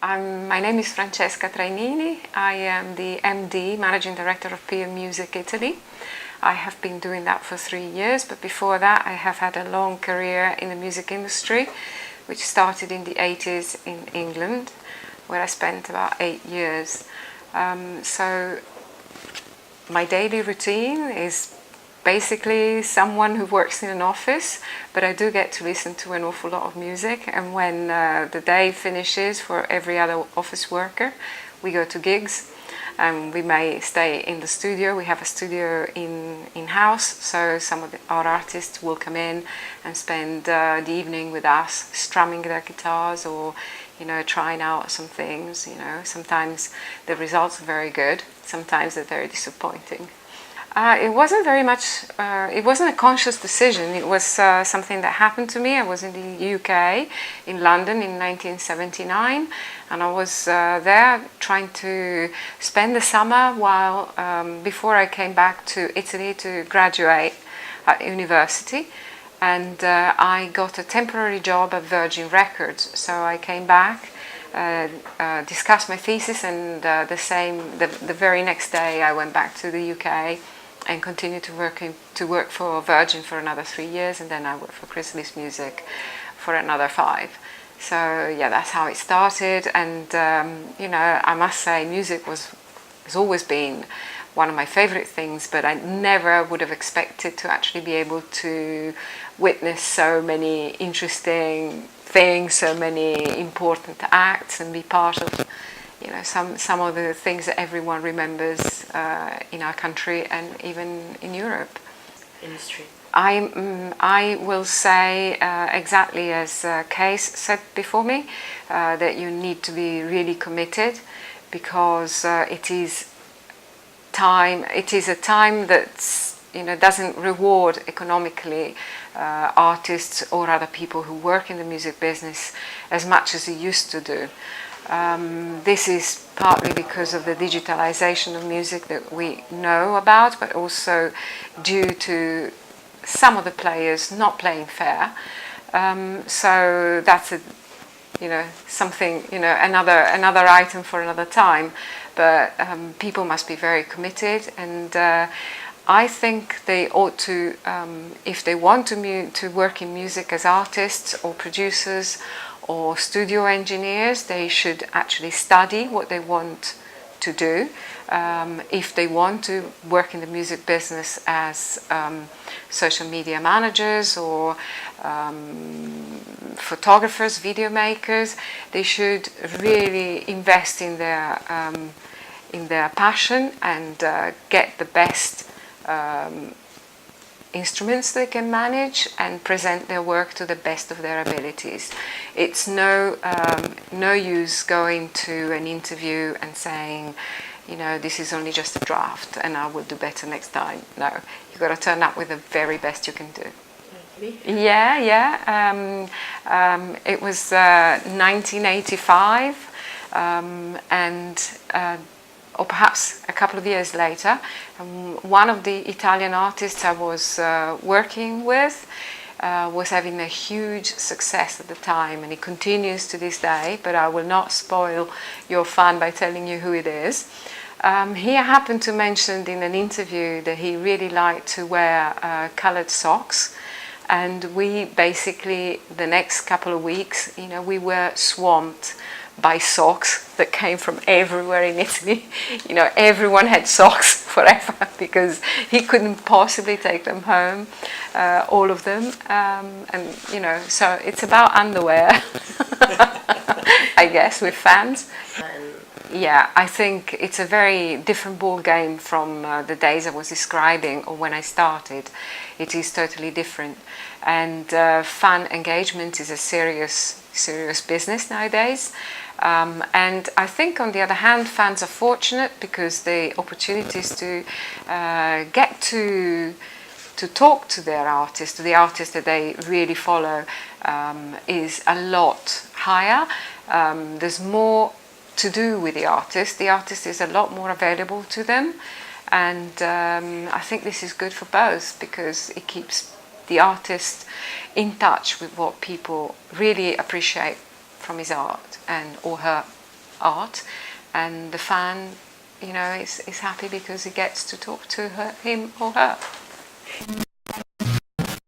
My name is Francesca Trainini. I am the MD, Managing Director of PM Music Italy. I have been doing that for 3 years, but before that I have had a long career in the music industry, which started in the 80s in England, where I spent about 8 years. So my daily routine is basically someone who works in an office, but I do get to listen to an awful lot of music, and when the day finishes for every other office worker, we go to gigs, and we may stay in the studio. We have a studio in-house, so some of our artists will come in and spend the evening with us, strumming their guitars or trying out some things. Sometimes the results are very good, sometimes they're very disappointing. It wasn't very much, it wasn't a conscious decision. It was something that happened to me. I was in the UK, in London in 1979, and I was there trying to spend the summer while, before I came back to Italy to graduate at university. And I got a temporary job at Virgin Records. So I came back, discussed my thesis, and the very next day I went back to the UK and continued to work for Virgin for another 3 years, and then I worked for Chrysalis Music for another 5. So yeah, that's how it started. And I must say, music has always been one of my favorite things, but I never would have expected to actually be able to witness so many interesting things, so many important acts, and be part of some of the things that everyone remembers in our country and even in Europe. Industry. I will say exactly as Case said before me, that you need to be really committed, because it is a time that doesn't reward economically artists or other people who work in the music business as much as it used to do. This is partly because of the digitalization of music that we know about, but also due to some of the players not playing fair. So that's another item for another time. But people must be very committed, and I think they ought to, if they want to work in music as artists or producers or studio engineers, they should actually study what they want to do. If they want to work in the music business as social media managers or photographers, video makers, they should really invest in their passion and get the best instruments they can manage and present their work to the best of their abilities. It's no use going to an interview and saying, this is only just a draft and I will do better next time. No, you've got to turn up with the very best you can do. Yeah. It was 1985, or perhaps a couple of years later, one of the Italian artists I was working with was having a huge success at the time, and he continues to this day, but I will not spoil your fun by telling you who it is. He happened to mention in an interview that he really liked to wear coloured socks, and we basically, the next couple of weeks, we were swamped by socks that came from everywhere in Italy. Everyone had socks forever because he couldn't possibly take them home, all of them. So it's about underwear, I guess, with fans. Yeah, I think it's a very different ball game from the days I was describing or when I started. It is totally different. And fan engagement is a serious business nowadays. And I think, on the other hand, fans are fortunate because the opportunities to get to talk to their artist, to the artist that they really follow, is a lot higher. There's more to do with the artist. The artist is a lot more available to them. And I think this is good for both, because it keeps the artist in touch with what people really appreciate from his art and or her art, and the fan, is happy because he gets to talk to him or her.